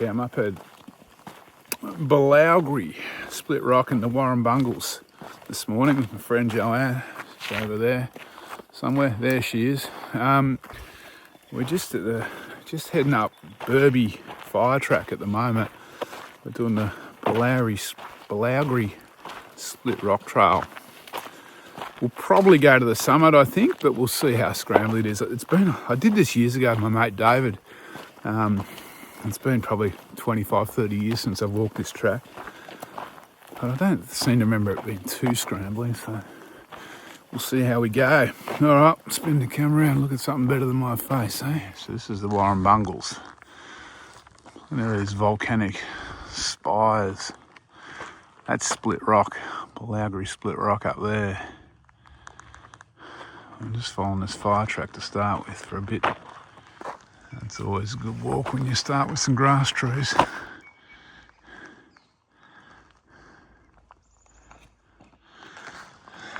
Okay, I'm up at Belougery Split Rock in the Warrumbungles this morning with my friend Joanne. She's over there somewhere. There she is. We're just heading up Burby Fire Track at the moment. We're doing the Belougery Split Rock Trail. We'll probably go to the summit, I think, but we'll see how scrambly it is. I did this years ago with my mate David. It's been probably 25, 30 years since I've walked this track. But I don't seem to remember it being too scrambly, so we'll see how we go. All right, spin the camera around, look at something better than my face, eh? So this is the Warrumbungles. And there are these volcanic spires. That's Split Rock, Belougery Split Rock up there. I'm just following this fire track to start with for a bit. It's always a good walk when you start with some grass trees.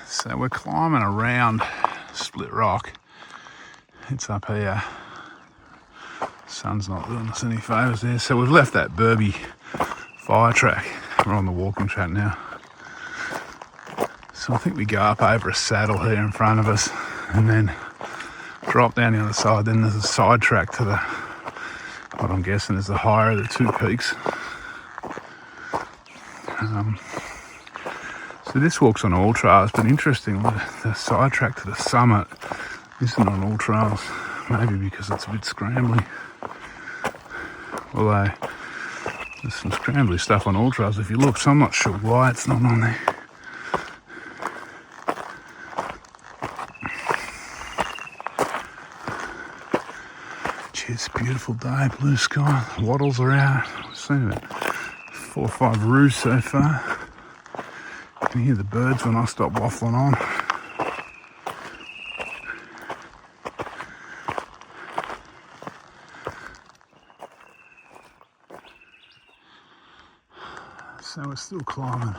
So we're climbing around Split Rock. It's up here. Sun's not doing us any favours there. So we've left that Burby fire track. We're on the walking track now. So I think we go up over a saddle here in front of us and then drop down the other side. Then there's a side track to what I'm guessing is the higher of the two peaks. So this walk's on AllTrails, but interestingly, the side track to the summit isn't on AllTrails. Maybe because it's a bit scrambly. Although there's some scrambly stuff on AllTrails if you look, so I'm not sure why it's not on there. It's a beautiful day, blue sky, wattles are out. I've seen about 4 or 5 roos so far. You can hear the birds when I stop waffling on. So we're still climbing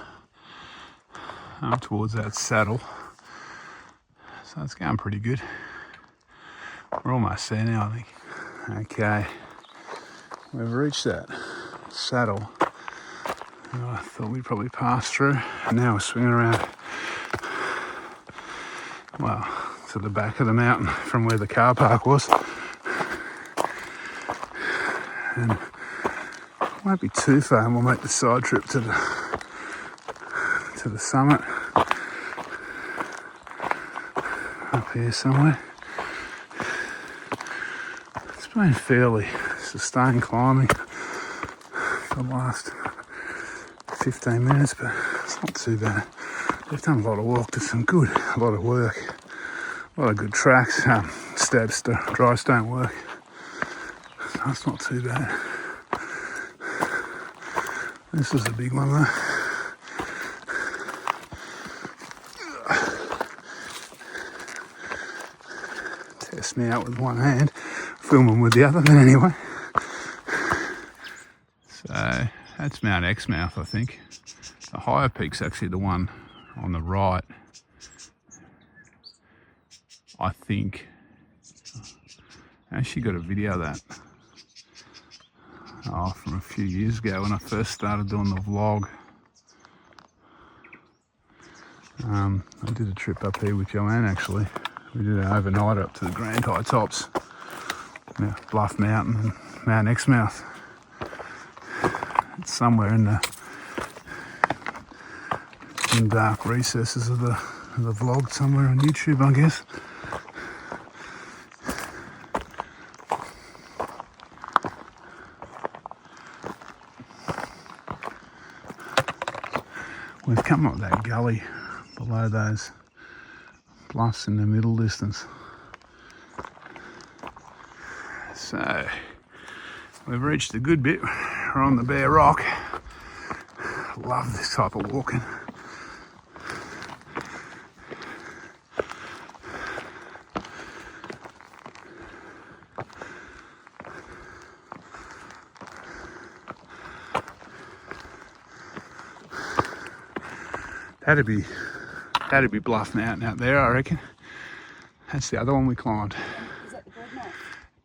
up towards that saddle. So it's going pretty good. We're almost there now, I think. Okay, we've reached that saddle. I thought we'd probably pass through. And now we're swinging around, well, to the back of the mountain from where the car park was. And it won't be too far and we'll make the side trip to the summit. Up here somewhere. It's been fairly sustained climbing for the last 15 minutes, but it's not too bad. They've done a lot of work, a lot of work, a lot of good tracks, dry stone work. So it's not too bad. This is a big one though. Test me out with one hand, filming with the other, but anyway. So that's Mount Exmouth, I think. The higher peak's actually the one on the right, I think. I actually got a video of that from a few years ago when I first started doing the vlog. I did a trip up here with Joanne actually. We did an overnight up to the Grand High Tops, Bluff Mountain and Mount Exmouth. It's somewhere in dark recesses of the vlog, somewhere on YouTube, I guess. We've come up that gully below those bluffs in the middle distance. So we've reached a good bit. We're on the bare rock. Love this type of walking. That'd be Bluff Mountain out there, I reckon. That's the other one we climbed. Is that the Breadknife?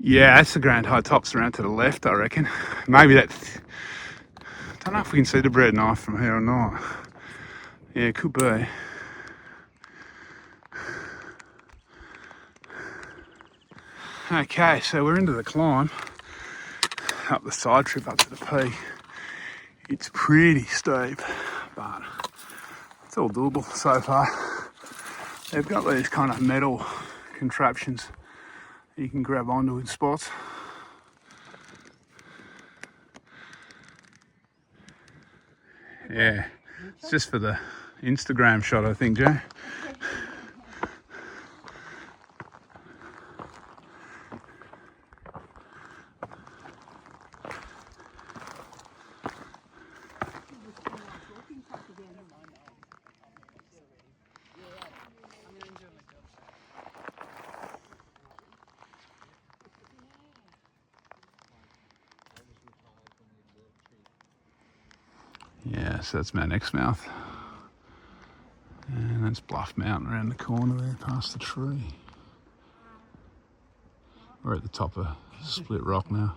Yeah, that's the Grand High Tops around to the left, I reckon. Maybe that's... Don't know if we can see the Breadknife from here or not. Yeah, it could be. Okay, so we're into the climb. Up the side trip up to the peak. It's pretty steep, but it's all doable so far. They've got these kind of metal contraptions you can grab onto in spots. Yeah, it's just for the Instagram shot, I think, Joe. Yeah, so that's Mount Exmouth. And that's Bluff Mountain around the corner there, past the tree. We're at the top of Split Rock now.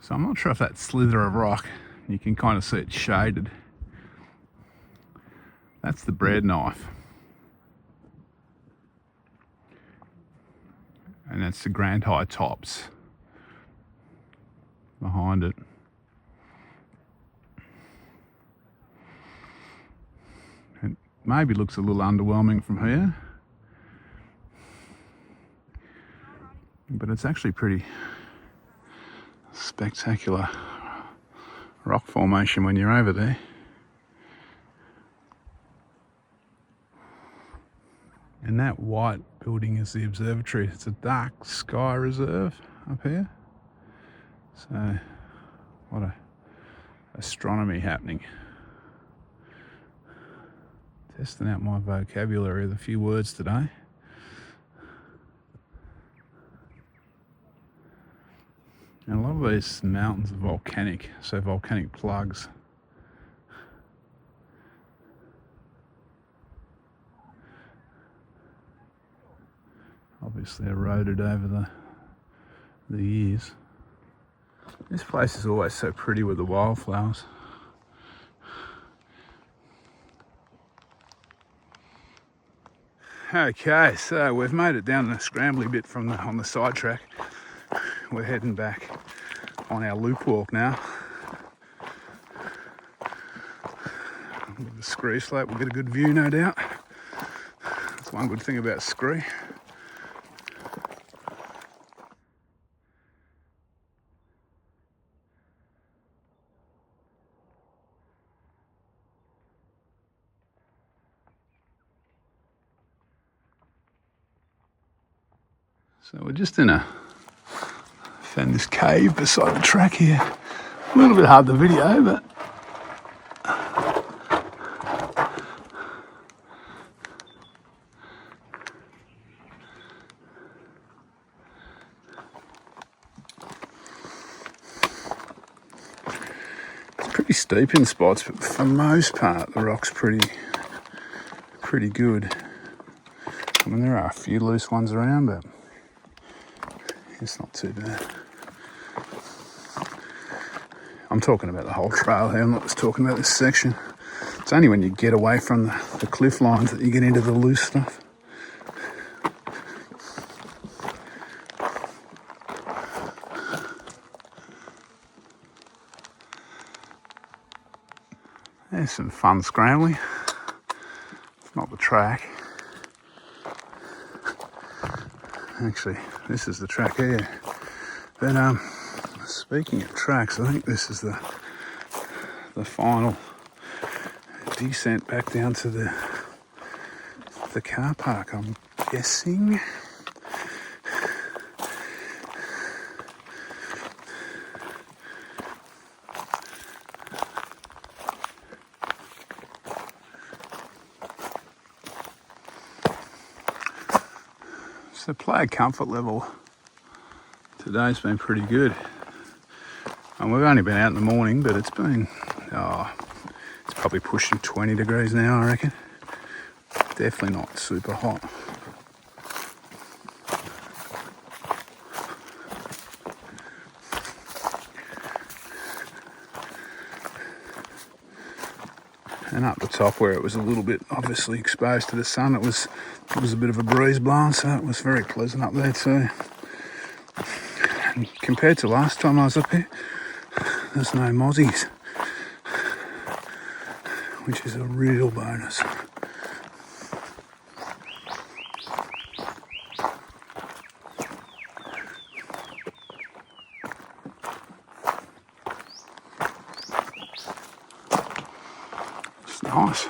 So I'm not sure if that slither of rock, you can kind of see it shaded. That's the Breadknife. And that's the Grand High Tops behind it. It maybe looks a little underwhelming from here, but it's actually pretty spectacular rock formation when you're over there. And that white building is the observatory. It's a dark sky reserve up here. So, what a astronomy happening. Testing out my vocabulary with a few words today. And a lot of these mountains are volcanic, so volcanic plugs. Obviously eroded over the years. This place is always so pretty with the wildflowers. Okay, so we've made it down the scrambly bit from on the side track. We're heading back on our loop walk now. With the scree slope, we'll get a good view, no doubt. That's one good thing about scree. So we're just found this cave beside the track here. A little bit hard to video, but it's pretty steep in spots, but for the most part the rock's pretty good. I mean, there are a few loose ones around, but it's not too bad. I'm talking about the whole trail here, I'm not just talking about this section. It's only when you get away from the cliff lines that you get into the loose stuff. There's some fun scrambling. It's not the track. Actually, this is the track here. But speaking of tracks, I think this is the final descent back down to the car park, I'm guessing. So player comfort level today's been pretty good. And we've only been out in the morning, but it's been, it's probably pushing 20 degrees now, I reckon. Definitely not super hot. And up the top where it was a little bit obviously exposed to the sun, it was a bit of a breeze blowing, so it was very pleasant up there too. And compared to last time I was up here, there's no mozzies, which is a real bonus. It's nice.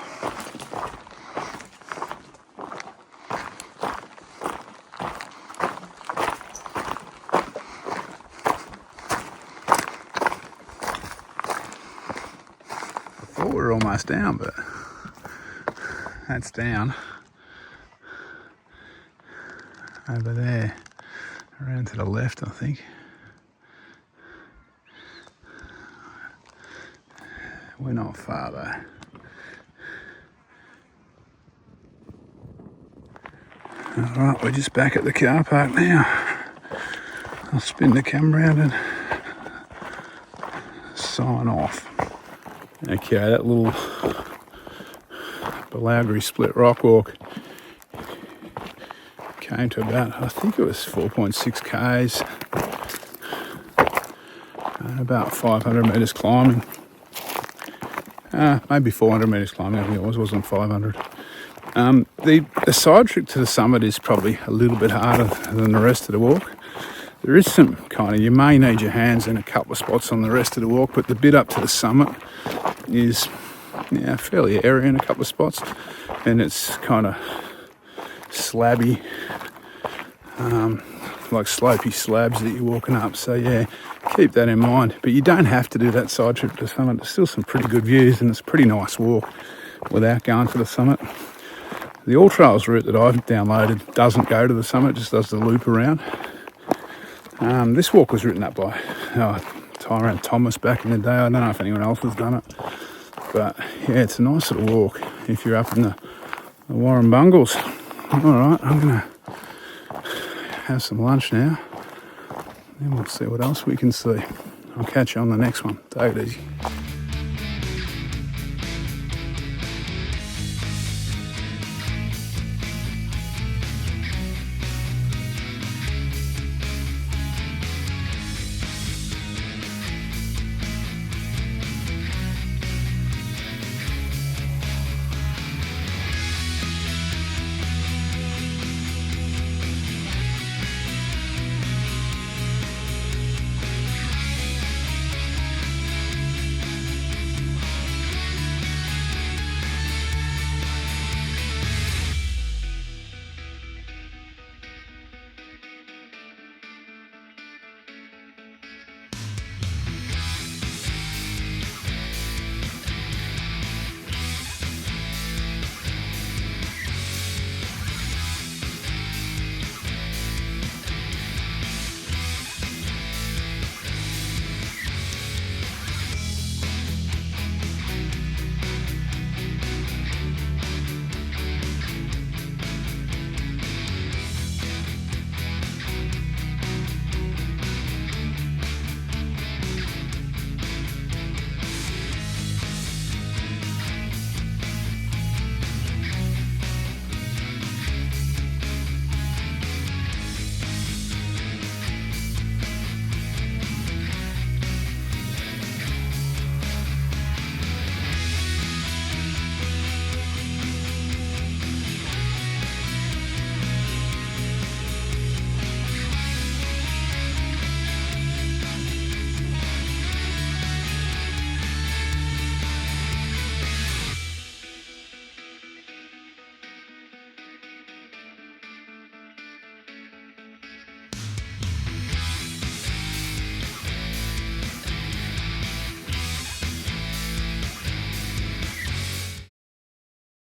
We're almost down, but that's down over there, around to the left, I think. We're not far though. Alright, we're just back at the car park now. I'll spin the camera around and sign off. Okay, that little Belougery Split Rock Walk came to about, I think it was 4.6 k's and about 500 metres climbing. Maybe 400 metres climbing, I think it wasn't 500. The side trip to the summit is probably a little bit harder than the rest of the walk. There is some kind of, you may need your hands in a couple of spots on the rest of the walk, but the bit up to the summit is fairly airy in a couple of spots, and it's kind of slabby, like slopey slabs that you're walking up. So yeah, keep that in mind. But you don't have to do that side trip to the summit. There's still some pretty good views, and it's a pretty nice walk without going to the summit. The AllTrails route that I've downloaded doesn't go to the summit, just does the loop around. This walk was written up by Tyrone Thomas back in the day. I don't know if anyone else has done it, but yeah, it's a nice little walk if you're up in the Warrumbungles. Alright, I'm going to have some lunch now, and we'll see what else we can see. I'll catch you on the next one. Take it easy.